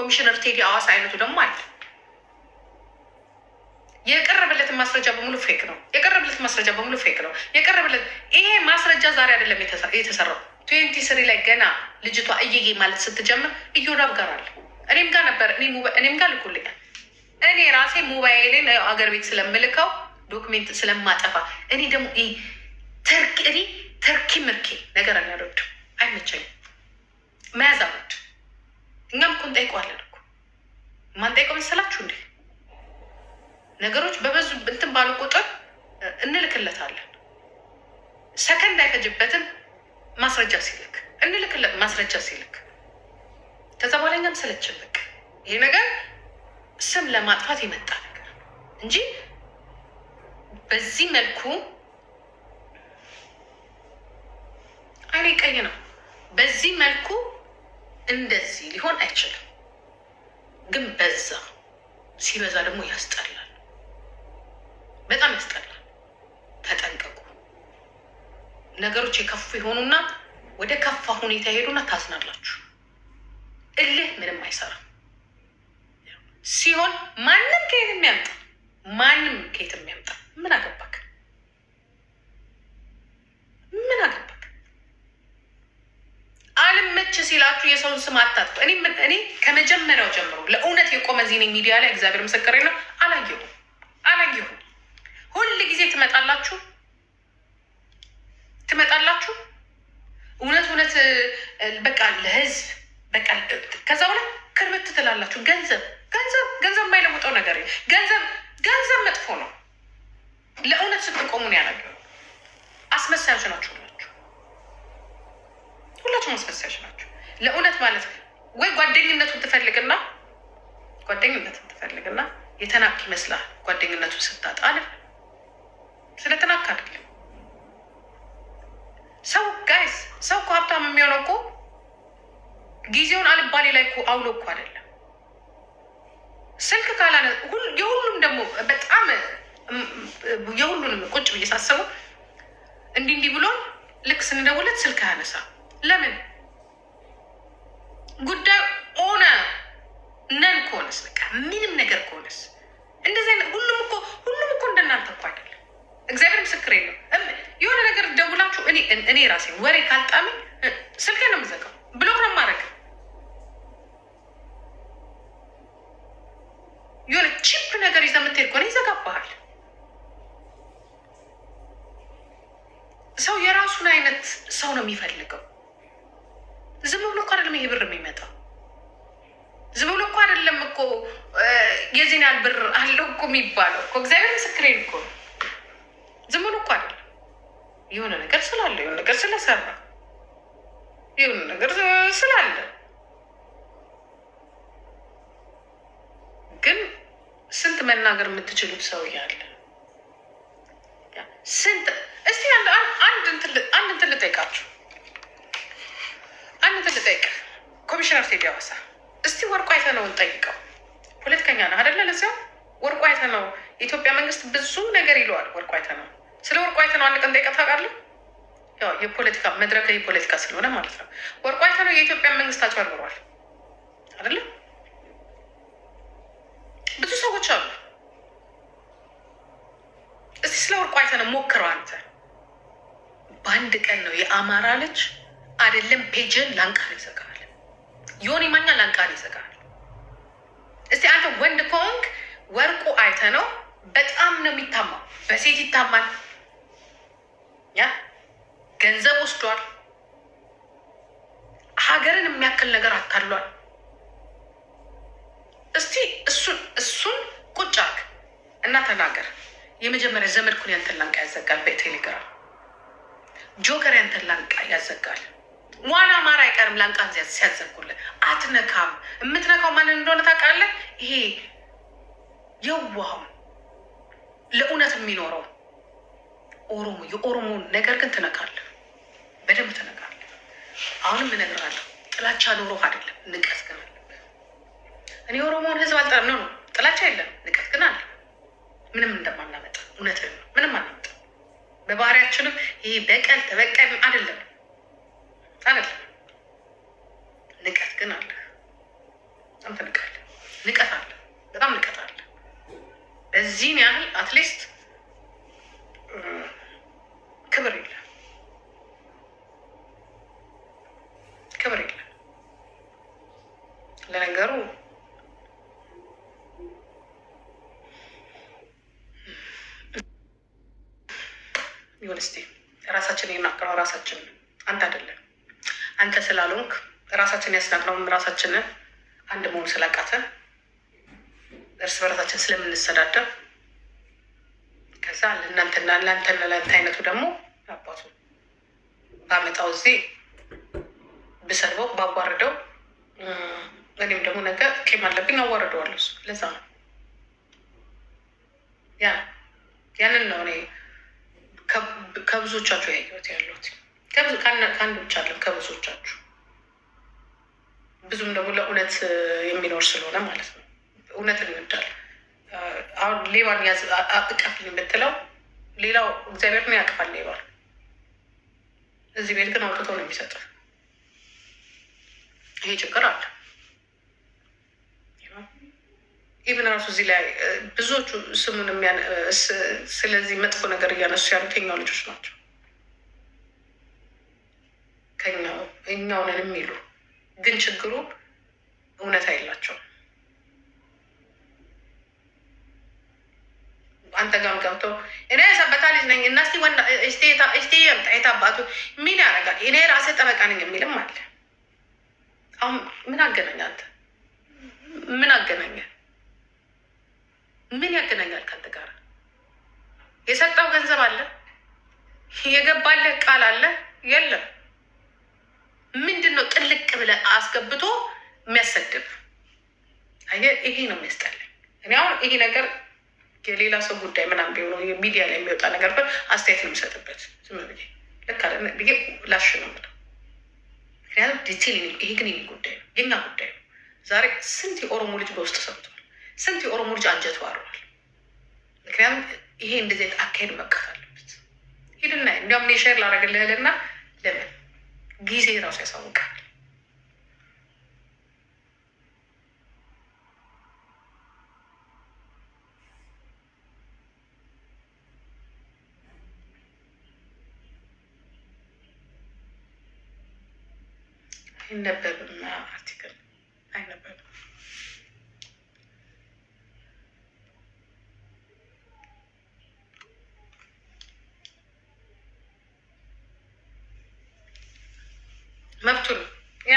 ኮሚሽነር ቴዲ አዋሳ አይነቱ ደግሞ አለ። የቀረበለት ማስረጃ በሙሉ ፌክ ነው። የቀረበለት ማስረጃ በሙሉ ፌክ ነው። የቀረበለት ይሄ ማስረጃ ዛሬ አይደለም የተሰራው 23 ላይ ገና ልጅቷ እየዬ ማለት ስትጀምር እዮዳብ ጋር አለ። እኔም ጋር ነበር። እኔም ጋር ልኩልኛል። እኔ ራሴ ሞባይሌን አገር ቤት ስለምልከው ዶክሜንት ስለማጠፋ እኔ ደግሞ ተርኪ ምርኬ ነገር አልወድም፣ አይመቸኝም። መያዝ አልወድም። እኛም እኮ እንጠይቀዋለን እኮ ማንጠይቀው መሰላችሁ እንዴ? ነገሮች በበዙ እንትን ባሉ ቁጥር እንልክለታለን። ሰከንድ አይፈጅበትም። ማስረጃ ሲልክ እንልክለት ማስረጃ ሲልክ ከዛ በኋላ እኛም ሰለችን። በቃ ይሄ ነገር ስም ለማጥፋት የመጣ ነገር እንጂ በዚህ መልኩ አይኔ ቀይ ነው። በዚህ መልኩ እንደዚህ ሊሆን አይችልም። ግን በዛ ሲበዛ ደግሞ ያስጠላል፣ በጣም ያስጠላል። ተጠንቀቁ። ነገሮች የከፉ የሆኑና ወደ ከፋ ሁኔታ ሄዱና ታዝናላችሁ። እልህ ምንም አይሰራም ሲሆን ማንም ከየት የሚያምጣ ማንም ከየት የሚያምጣ ምን አገባክ? ምን አገባክ? አልመች ሲላችሁ የሰውን ስም አታጥፉ። እኔ ከመጀመሪያው ጀምሮ ለእውነት የቆመ ዚህ ነኝ ሚዲያ ላይ እግዚአብሔር ምስክሬ ነው። አላየሁም። ሁል ጊዜ ትመጣላችሁ እውነት በቃ ለህዝብ በቃ ከዛ በኋላ ክርብት ትላላችሁ። ገንዘብ የማይለውጠው ነገር ገንዘብ መጥፎ ነው። ለእውነት ስትቆሙን ያናገሩ አስመሳዮች ናችሁ። ሁላችሁም አስመሳዮች ናችሁ። ለእውነት ማለት ወይ ጓደኝነቱን ትፈልግና የተናክ ይመስላል። ጓደኝነቱን ስታጣ አለ ስለተናካ አይደለም። ሰው እኮ ሀብታም የሚሆነው እኮ ጊዜውን አልባሌ ላይ እኮ አውሎ እኮ አይደለም። ስልክ ካላነ የሁሉም ደግሞ በጣም የሁሉንም ቁጭ ብዬ ሳስበው እንዲህ ብሎን ልክ ስንደውለት ስልክ አያነሳ። ለምን? ጉዳዩ ሆነ ነን ከሆነስ በቃ ምንም ነገር ከሆነስ እንደዚህ ሁሉም እኮ እንደናንተ እኮ አይደለም። እግዚአብሔር ምስክሬ ነው። የሆነ ነገር ደውላችሁ እኔ ራሴ ወሬ ካልጣሚ ስልኬ ነው የምዘጋው፣ ብሎክ ነው የማደርገው። የሆነ ቺፕ ነገር ይዘህ የምትሄድ ከሆነ ይዘጋብሃል። ሰው የራሱን አይነት ሰው ነው የሚፈልገው። ዝም ብሎ እኮ አይደለም ይሄ ብር የሚመጣው። ዝም ብሎ እኮ አይደለም እኮ የዚህን ያህል ብር አለው እኮ የሚባለው እኮ። እግዚአብሔር ምስክሬን እኮ ነው። ዝም ብሎ እኮ አይደለም። የሆነ ነገር ስላለ፣ የሆነ ነገር ስለሰራ፣ የሆነ ነገር ስላለ ግን ስንት መናገር የምትችሉት ሰው እያለ ስንት። እስቲ አንድ እንትን ልጠይቃችሁ። ኮሚሽነር ቴዲ አዋሳ እስቲ ወርቁ አይተነውን ጠይቀው። ፖለቲከኛ ነው አይደለ? ለዚያው ወርቁ አይተነው የኢትዮጵያ መንግስት ብዙ ነገር ይለዋል። ወርቁ አይተነው ስለ ወርቁ አይተነው አንድ ቀን ጠይቀህ ታውቃለህ? ያው የፖለቲካ መድረክ የፖለቲካ ስለሆነ ማለት ነው። ወርቁ አይተነው የኢትዮጵያ መንግስት አጭበርብሯል አይደለ? ብዙ ሰዎች አሉ። እስቲ ስለ ወርቁ አይተነው ሞክረው አንተ። በአንድ ቀን ነው የአማራ ልጅ አይደለም ፔጅን ላንቃን ይዘጋል። ዮኒ ማኛ ላንቃን ይዘጋል። እስቲ አንተ ወንድ ከሆንክ ወርቁ አይተነው በጣም ነው የሚታማው። በሴት ይታማል። ገንዘብ ወስዷል። ሀገርን የሚያክል ነገር አታሏል። እስቲ እሱን ቁጭ አድርግ እና ተናገር። የመጀመሪያ ዘመድኩን ያንተን ላንቃ ያዘጋል። በቴሌግራም ጆከር ያንተን ላንቃ ያዘጋል። ዋና አማራ አይቀርም ላንቃን ሲያዘጉልህ አትነካም። የምትነካው ማንን እንደሆነ ታውቃለህ? ይሄ የዋሁን ለእውነት የሚኖረው ኦሮሞ የኦሮሞን ነገር ግን ትነካለህ፣ በደንብ ትነካለህ። አሁንም እነግርሃለሁ፣ ጥላቻ ኖሮህ አይደለም፣ ንቀት ግን አለብህ። እኔ ኦሮሞውን ህዝብ አልጠላም ነው፣ ጥላቻ የለም፣ ንቀት ግን አለ። ምንም እንደማናመጣ እውነትን ነው፣ ምንም አናመጣ። በባህሪያችንም ይሄ በቀል ተበቃይ አይደለም፣ ንቀት ግን አለ። አንተ ንቀት አለ፣ በጣም ንቀት አለ። በዚህን ያህል አትሊስት ክብር የለም፣ ክብር የለም። ለነገሩ ይሁን እስቲ ራሳችን የናቅነው ራሳችን አንተ አይደለም። አንተ ስላልሆንክ ራሳችን ያስናቅነውም ራሳችንን አንድ መሆን ስላቃተን እርስ በራሳችን ስለምንሰዳደብ ከዛ ለእናንተና ለአንተ አይነቱ ደግሞ አባቱ ባመጣው እዚህ ብሰድበው ባዋርደው እኔም ደግሞ ነገ ቂም አለብኝ አዋርደዋለሁ። ለዛ ነው ያንን ነው እኔ ከብዙዎቻችሁ ያየሁት ያለሁት ከአንድ ብቻ አለም ከብዙዎቻችሁ ብዙም ደግሞ ለእውነት የሚኖር ስለሆነ ማለት ነው። እውነትን ይወዳል። አሁን ሌባን ያዝ እቀፍልኝ ብትለው ሌላው እግዚአብሔርን ያቅፋል ሌባል። እዚህ ቤት ግን አውጥቶ ነው የሚሰጠው። ይሄ ችግር አለ። ኢቨን ራሱ እዚህ ላይ ብዙዎቹ ስሙን ስለዚህ መጥፎ ነገር እያነሱ ያሉት የኛው ልጆች ናቸው። እኛውንን የሚሉ ግን ችግሩ እውነት አይላቸውም። አንተ ጋም ገብተው እኔ ሰበታ ልጅ ነኝ እና እስቲ የታባቱ ምን ያደርጋል እኔ ራሴ ጠበቃ ነኝ የሚልም አለ። አሁን ምን አገናኝ? አንተ ምን አገናኘ? ምን ያገናኛል ከአንተ ጋር? የሰጠው ገንዘብ አለ? የገባልህ ቃል አለ? የለም። ምንድን ነው ጥልቅ ብለህ አስገብቶ የሚያሰድብ? አየህ፣ ይሄ ነው የሚያስጠላኝ። እኔ አሁን ይሄ ነገር የሌላ ሰው ጉዳይ ምናምን ቢሆነው ሚዲያ ላይ የሚወጣ ነገር አስተያየት ነው የምሰጥበት። ዝም ብዬ ልክ አለ ብዬ ላሽ ነው የምለው። ምክንያቱም ዲቴል ይሄ ግን የእኔ ጉዳይ ነው፣ የኛ ጉዳይ ነው። ዛሬ ስንት የኦሮሞ ልጅ በውስጥ ሰምቷል፣ ስንት የኦሮሞ ልጅ አንጀቱ አርሯል። ምክንያቱም ይሄ እንደዚህ አይነት አካሄድ መቀት አለበት። ሂድና እንዲያውም ሼር ላደርግልህልና ለምን ጊዜ ራሱ ያሳውቃል። አይነበብም አርቲክል አይነበብም። መብቱ ነው። ያ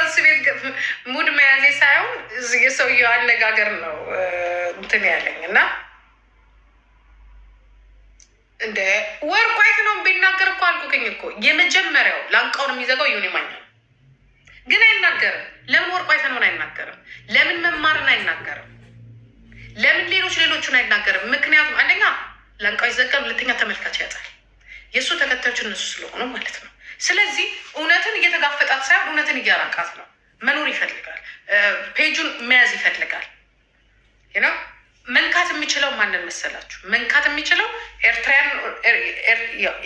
እሱ ቤት ሙድ መያዜ ሳይሆን የሰውየው አነጋገር ነው እንትን ያለኝ እና እንደ ወርቁ አይት ነው ቢናገር እኮ አልኩኝ እኮ የመጀመሪያው ላንቃውን የሚዘጋው ይሁን ይማኛል፣ ግን አይናገርም። ለምን ወርቁ አይት ነውን አይናገርም? ለምን መማርን አይናገርም? ለምን ሌሎቹን አይናገርም? ምክንያቱም አንደኛ ላንቃው ይዘጋል፣ ሁለተኛ ተመልካች ያጣል። የእሱ ተከታዮች እነሱ ስለሆኑ ማለት ነው። ስለዚህ እውነትን እየተጋፈጣት ሳይሆን እውነትን እያራቃት ነው። መኖር ይፈልጋል፣ ፔጁን መያዝ ይፈልጋል ነው። መንካት የሚችለው ማንን መሰላችሁ? መንካት የሚችለው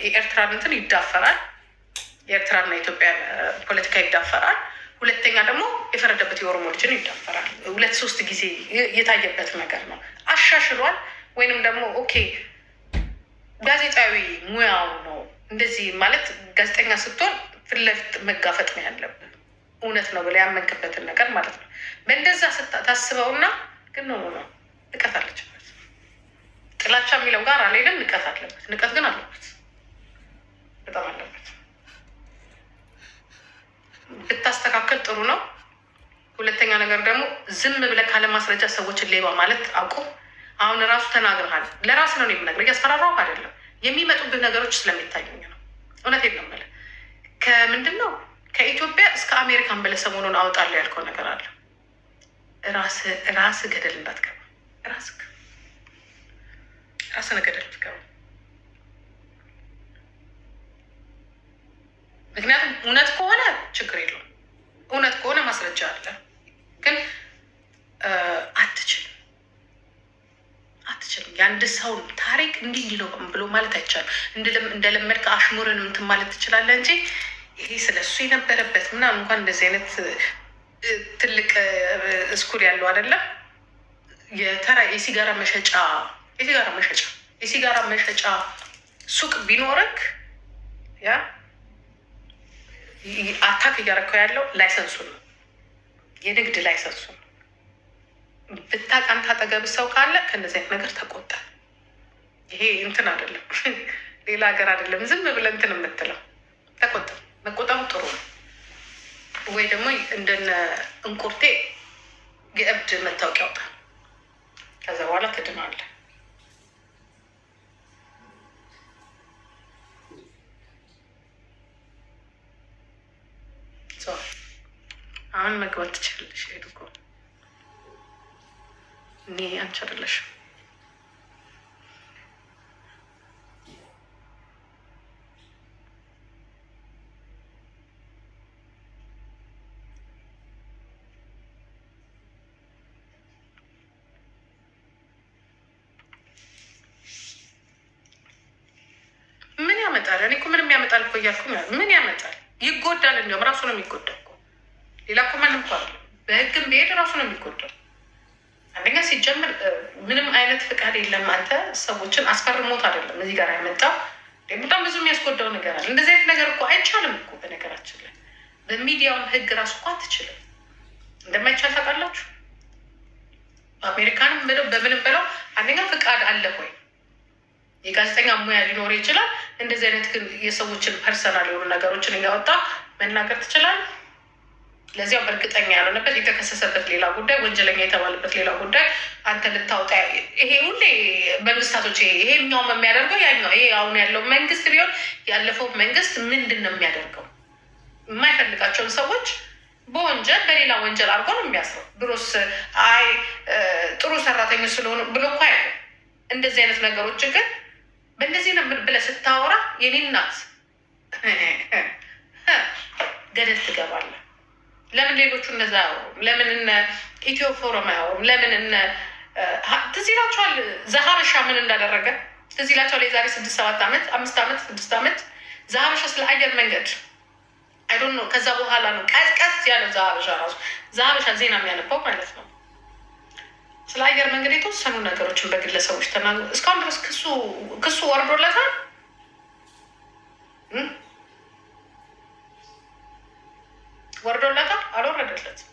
ኤርትራን እንትን ይዳፈራል፣ የኤርትራና የኢትዮጵያ ፖለቲካ ይዳፈራል። ሁለተኛ ደግሞ የፈረደበት የኦሮሞ ልጅን ይዳፈራል። 2-3 ጊዜ የታየበት ነገር ነው። አሻሽሏል ወይንም ደግሞ ኦኬ ጋዜጣዊ ሙያው ነው እንደዚህ ማለት። ጋዜጠኛ ስትሆን ፊት ለፊት መጋፈጥ ነው ያለብን፣ እውነት ነው ብለህ ያመንክበትን ነገር ማለት ነው። በእንደዛ ታስበውና ግን ነው ንቀት አለችበት። ጥላቻ የሚለው ጋር አልሄድም። ንቀት አለበት፣ ንቀት ግን አለበት፣ በጣም አለበት። ብታስተካከል ጥሩ ነው። ሁለተኛ ነገር ደግሞ ዝም ብለህ ካለ ማስረጃ ሰዎችን ሌባ ማለት አውቁ። አሁን ራሱ ተናግረሃል። ለራስ ነው የምነግርህ፣ እያስፈራራሁ አይደለም። የሚመጡብህ ነገሮች ስለሚታዩኝ ነው። እውነቴን ነው የምልህ። ከምንድን ነው ከኢትዮጵያ እስከ አሜሪካን ብለህ ሰሞኑን አወጣለሁ ያልከው ነገር አለ። ራስህ ገደል እንዳትገባ፣ ራስህን ገደል ትገባ። ምክንያቱም እውነት ከሆነ ችግር የለውም። እውነት ከሆነ ማስረጃ አለ። ግን አትችልም። የአንድ ሰው ታሪክ እንዲህ ነው ብሎ ማለት አይቻልም። እንደለመድከ አሽሙርን እንትን ማለት ትችላለህ እንጂ ይሄ ስለሱ የነበረበት ምናምን እንኳን እንደዚህ አይነት ትልቅ ስኩል ያለው አይደለም። የተራ የሲጋራ መሸጫ ሱቅ ቢኖርክ ያ አታክ እያረከው ያለው ላይሰንሱ ነው፣ የንግድ ላይሰንሱ ነው። ብታቃንታ አጠገብ ሰው ካለ ከእነዚህ አይነት ነገር ተቆጣ። ይሄ እንትን አይደለም፣ ሌላ ሀገር አይደለም። ዝም ብለህ እንትን የምትለው ተቆጣ። መቆጠቡ ጥሩ ነው። ወይ ደግሞ እንደነ እንቁርቴ የእብድ መታወቂያ ያውጣ። ከዛ በኋላ ትድናለህ። አሁን መግባት ትችላለሽ። ሄዱ እኮ እኔ አንቺ አይደለሽም። ምን ያመጣል? እኔ እኮ ምንም ያመጣል እኮ እያልኩ ምን ያመጣል? ይጎዳል። እንዲያውም ራሱ ነው የሚጎዳው እኮ። ሌላ እኮ ማንም እኮ አለ። በህግም ቢሄድ ራሱ ነው የሚጎዳው። አንደኛ ሲጀምር ምንም አይነት ፍቃድ የለም። አንተ ሰዎችን አስፈርሞት አይደለም እዚህ ጋር ያመጣው። በጣም ብዙ የሚያስጎዳው ነገር አለ። እንደዚህ አይነት ነገር እኮ አይቻልም እኮ። በነገራችን ላይ በሚዲያውም ህግ ራሱ እኮ አትችልም። እንደማይቻል ታውቃላችሁ። በአሜሪካንም ብለው በምንም ብለው አንደኛ ፍቃድ አለ ወይ? የጋዜጠኛ ሙያ ሊኖር ይችላል። እንደዚህ አይነት ግን የሰዎችን ፐርሰናል የሆኑ ነገሮችን እያወጣ መናገር ትችላለህ። ለዚያው እርግጠኛ ያልሆነበት የተከሰሰበት ሌላ ጉዳይ፣ ወንጀለኛ የተባለበት ሌላ ጉዳይ አንተ ልታወጣ። ይሄ ሁሌ መንግስታቶች ይሄኛውም የሚያደርገው ያኛው። ይሄ አሁን ያለው መንግስት ቢሆን ያለፈው መንግስት ምንድን ነው የሚያደርገው? የማይፈልጋቸውን ሰዎች በወንጀል በሌላ ወንጀል አድርጎ ነው የሚያስረው። ብሮስ አይ ጥሩ ሰራተኞች ስለሆኑ ብሎ እኮ ያለ እንደዚህ አይነት ነገሮች ግን በእንደዚህ ነው ብለህ ስታወራ የኔ እናት ገደል ትገባለህ። ለምን ሌሎቹ እነዛ አያወሩም? ለምን እነ ኢትዮ ፎረም አያወሩም? ለምን እነ ትዝ ይላቸዋል ዘሀበሻ ምን እንዳደረገ ትዝ ይላቸዋል። የዛሬ 6-7 ዓመት 5 ዓመት 6 ዓመት ዘሀበሻ ስለ አየር መንገድ አይዶን ነው። ከዛ በኋላ ነው ቀስቀስ ያለ ዘሀበሻ ራሱ ዘሀበሻ ዜና የሚያነባው ማለት ነው። ስለ አየር መንገድ የተወሰኑ ነገሮችን በግለሰቦች ተናግሮ እስካሁን ድረስ ክሱ ወርዶለታል። ወርዶለታል? አልወረደለትም።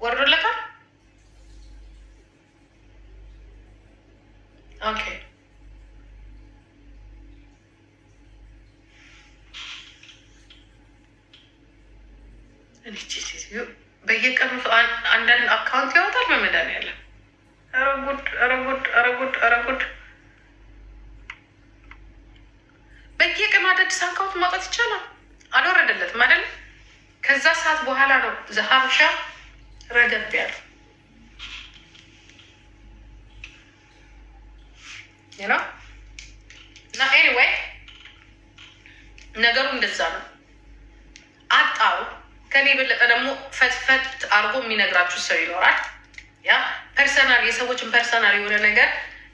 ወርዶለታል? ኦኬ በየቀኑ አንዳንድ አካውንት ያወጣል። በመድኃኒዓለም ኧረ ጉድ! በየቀኑ አዳዲስ አካውንት ማውጣት ይቻላል። አልወረደለትም አይደል? ከዛ ሰዓት በኋላ ነው ዘሀበሻ ረገብ ያለው ነው። እና ኤኒዌይ ነገሩ እንደዛ ነው። አጣሩ ከኔ የበለጠ ደግሞ ፈትፈት አድርጎ የሚነግራችሁ ሰው ይኖራል። ያ ፐርሰናል የሰዎችን ፐርሰናል የሆነ ነገር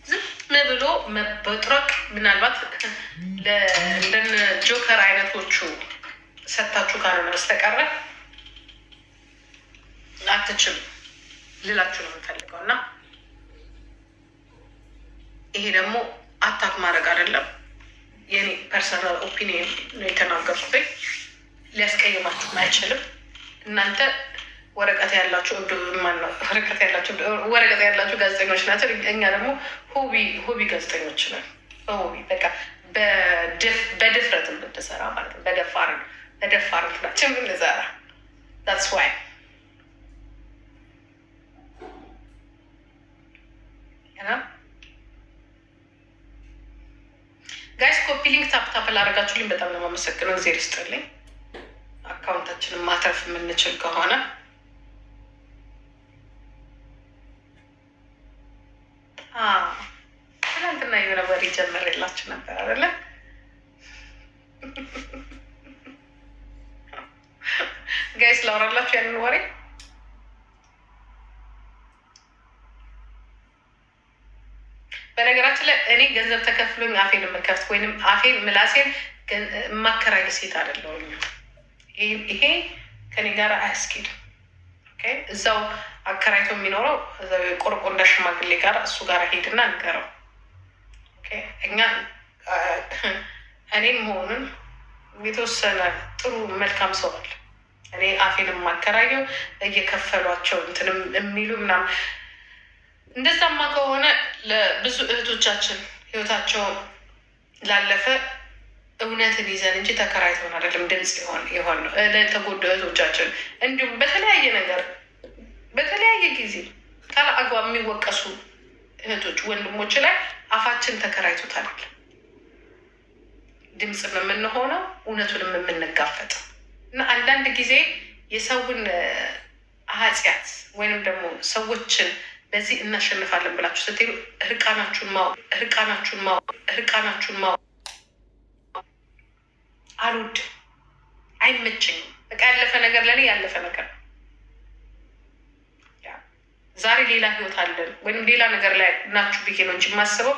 ዝም ብሎ መበጥረቅ ምናልባት እንደን ጆከር አይነቶቹ ሰታችሁ ካልሆነ በስተቀረ አትችሉ ልላችሁ ነው የምፈልገው። እና ይሄ ደግሞ አታክ ማድረግ አይደለም፣ የኔ ፐርሰናል ኦፒኒየን ነው የተናገርኩት። ሊያስቀይማችሁም አይችልም። እናንተ ወረቀት ያላችሁ ጋዜጠኞች ናቸው። እኛ ደግሞ ሆቢ ጋዜጠኞች ነን። በሆቢ በቃ በድፍረት የምንሰራ ማለት ነው። በደፋርነት ናቸው የምንሰራ። ታትስ ዋይ ጋይስ ኮፒ ሊንክ ታፕታፕ ላደረጋችሁልኝ በጣም ነው የማመሰግነው። ጊዜ ይስጥልኝ። አካውንታችንን ማትረፍ የምንችል ከሆነ ትናንትና የሆነ ወሬ ጀመረላችሁ። ርዕሳችን ነበር አይደለ? ጋይስ ላውራላችሁ ያንን ወሬ። በነገራችን ላይ እኔ ገንዘብ ተከፍሎኝ አፌን የምከፍት ወይም አፌን ምላሴን የማከራይ ሴት አይደለሁም። ይሄ ከኔ ጋር አያስኬድም። እዛው አከራይቶ የሚኖረው እዛው የቆርቆንዳ ሽማግሌ ጋር እሱ ጋር ሄድና ንገረው። እኛ እኔም መሆኑን የተወሰነ ጥሩ መልካም ሰው አለ። እኔ አፌን የማከራየው እየከፈሏቸው እንትንም የሚሉ ምናምን። እንደዛማ ከሆነ ለብዙ እህቶቻችን ህይወታቸው ላለፈ እውነትን ይዘን እንጂ ተከራይተውን አይደለም ድምፅ የሆን ነው ለተጎዱ እህቶቻችን። እንዲሁም በተለያየ ነገር በተለያየ ጊዜ ካለ አግባብ የሚወቀሱ እህቶች ወንድሞች ላይ አፋችን ተከራይቶታል። ድምፅም የምንሆነው እውነቱንም የምንጋፈጥ እና አንዳንድ ጊዜ የሰውን ኃጢአት ወይንም ደግሞ ሰዎችን በዚህ እናሸንፋለን ብላችሁ ስትሄዱ እርቃናችሁን ማወቅ አልወድም፣ አይመቸኝም። በቃ ያለፈ ነገር ለእኔ ያለፈ ነገር። ዛሬ ሌላ ህይወት አለን ወይም ሌላ ነገር ላይ ናችሁ ብዬ ነው እንጂ የማስበው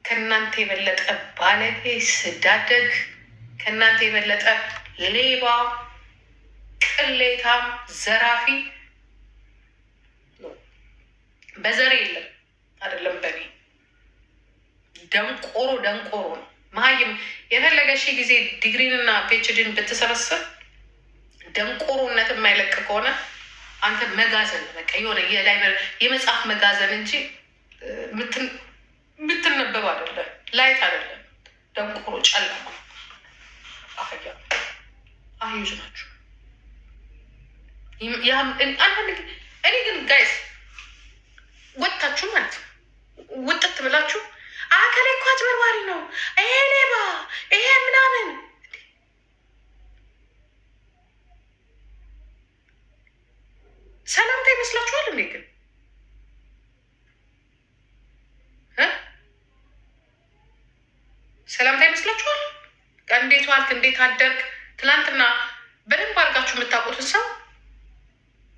ከእናንተ የበለጠ ባለጌ፣ ስዳደግ፣ ከእናንተ የበለጠ ሌባ፣ ቅሌታም፣ ዘራፊ በዘሬ የለም። አይደለም በኔ ደንቆሮ ነው መሀይም። የፈለገ ሺህ ጊዜ ዲግሪንና ፒኤችዲን ብትሰበስብ ደንቆሮነት የማይለቅ ከሆነ አንተ መጋዘን በቃ የሆነ የመጽሐፍ መጋዘን እንጂ ምትነበብ አይደለም፣ ላይት አይደለም። ደንቆሮ ጨለማ አህዮች ናቸው። እኔ ግን ጋይስ ወጥታችሁ ማለት ውጥት ብላችሁ አከላይ እኮ አጭበርባሪ ነው፣ ይሄ ሌባ፣ ይሄ ምናምን ሰላምታ ይመስላችኋል? እንዴ ግን ሰላምታ ይመስላችኋል? እንዴት ዋልክ፣ እንዴት አደርግ፣ ትናንትና በደንብ አድርጋችሁ የምታውቁትን ሰው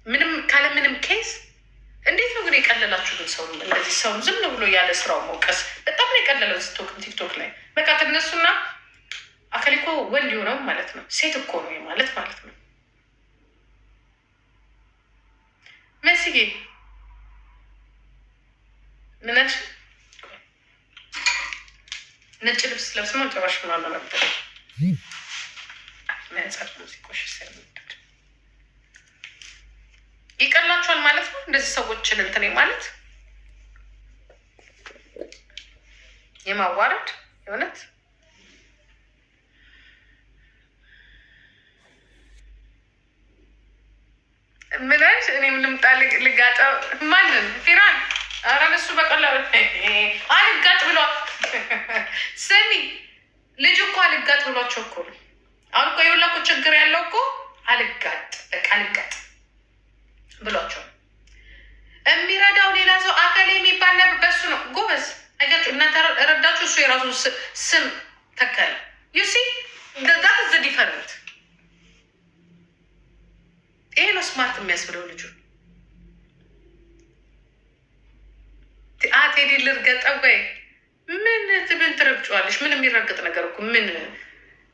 ምንም ካለ ምንም ኬስ እንዴት ነው ግን የቀለላችሁትን ሰው እንደዚህ ሰው ዝም ብሎ ያለ ስራው መውቀስ በጣም ነው የቀለለው። ቲክቶክ ላይ በቃ ትነሱና አከሌ እኮ ወንድ የሆነው ማለት ነው ሴት እኮ ነው ማለት ነው። መስዬ ምናች ነጭ ልብስ ለብስ ነው ጨባሽ ምናምን ነበር መጻፍ ሙዚቆሽ ሲያምድ ይቀላችኋል ማለት ነው። እንደዚህ ሰዎችን እንትን ማለት የማዋረድ የእውነት ምናሽ እኔ ምንም ጣል ልጋጫ ማንን ፊራን አረን እሱ በቀላሉ አልጋጥ ብሎ ስሚ ልጅ እኮ አልጋጥ ብሏቸው እኮ ነው። አሁን እኮ የሁላ እኮ ችግር ያለው እኮ አልጋጥ በቃ አልጋጥ ብሏቸው የሚረዳው ሌላ ሰው አከሌ የሚባል ነበር በሱ ነው ጎበዝ። አይገችሁ እናንተ ረዳችሁ፣ እሱ የራሱ ስም ተከለ። ዩሲ ዳት ዘ ዲፈረንት። ይሄ ነው ስማርት የሚያስብለው ልጁ። ቴዲ ልርገጠው ወይ ምን ትረግጫዋለሽ? ምን የሚረግጥ ነገር እኮ ምን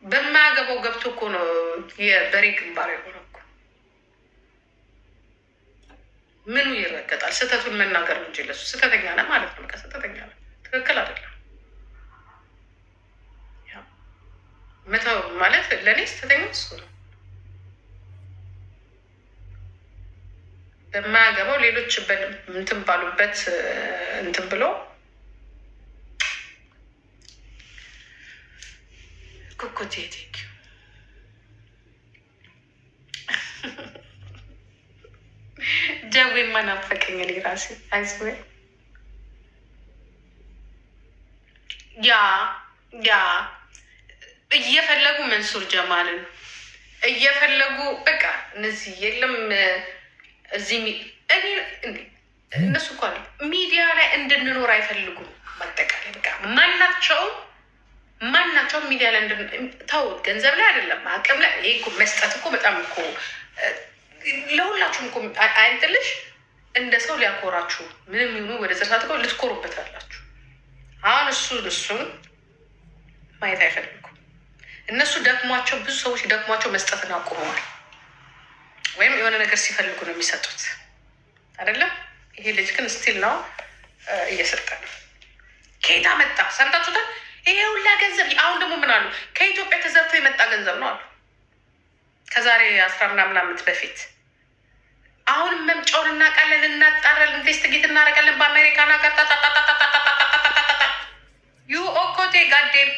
በማያገባው ገብቶ እኮ ነው የበሬ ግንባር የሆነ እኮ። ምኑ ይረገጣል? ስህተቱን መናገር ነው እንጂ ለሱ ስህተተኛ ነህ ማለት ነው። በቃ ስህተተኛ ነህ፣ ትክክል አይደለም። መተው ማለት ለእኔ ስህተተኛ እሱ ነው። በማያገባው ሌሎች እንትን ባሉበት እንትን ብሎ ኩኩት ቴክ ጀዌ ማናፈቀኝ እኔ ራሴ አይስወ ያ እየፈለጉ መንሱር ጀማልን እየፈለጉ በቃ እነዚህ የለም እዚህ እነሱ እኮ ሚዲያ ላይ እንድንኖር አይፈልጉም። በአጠቃላይ በቃ ማናቸውም ማናቸውም ሚዲያ ላይ ተውት። ገንዘብ ላይ አይደለም አቅም ላይ ይሄ መስጠት እኮ በጣም እኮ ለሁላችሁም እኮ አይንጥልሽ እንደ ሰው ሊያኮራችሁ ምንም ይሁኑ ወደ ዘርሳት እኮ ልትኮሩበት አላችሁ። አሁን እሱን ማየት አይፈልጉም እነሱ። ደክሟቸው ብዙ ሰዎች ደክሟቸው መስጠትን አቁመዋል። ወይም የሆነ ነገር ሲፈልጉ ነው የሚሰጡት አይደለም። ይሄ ልጅ ግን ስቲል ነው እየሰጠ ነው። ከየት መጣ ሰምታችሁታል? ይሄ ሁላ ገንዘብ አሁን ደግሞ ምን አሉ? ከኢትዮጵያ ተዘርፎ የመጣ ገንዘብ ነው አሉ። ከዛሬ 10 ምናምን ዓመት በፊት አሁንም መምጫውን እናውቃለን፣ እናጣራለን፣ ኢንቨስቲጌት እናደርጋለን በአሜሪካን ሀገር ዩ ኦኮቴ ጋዴም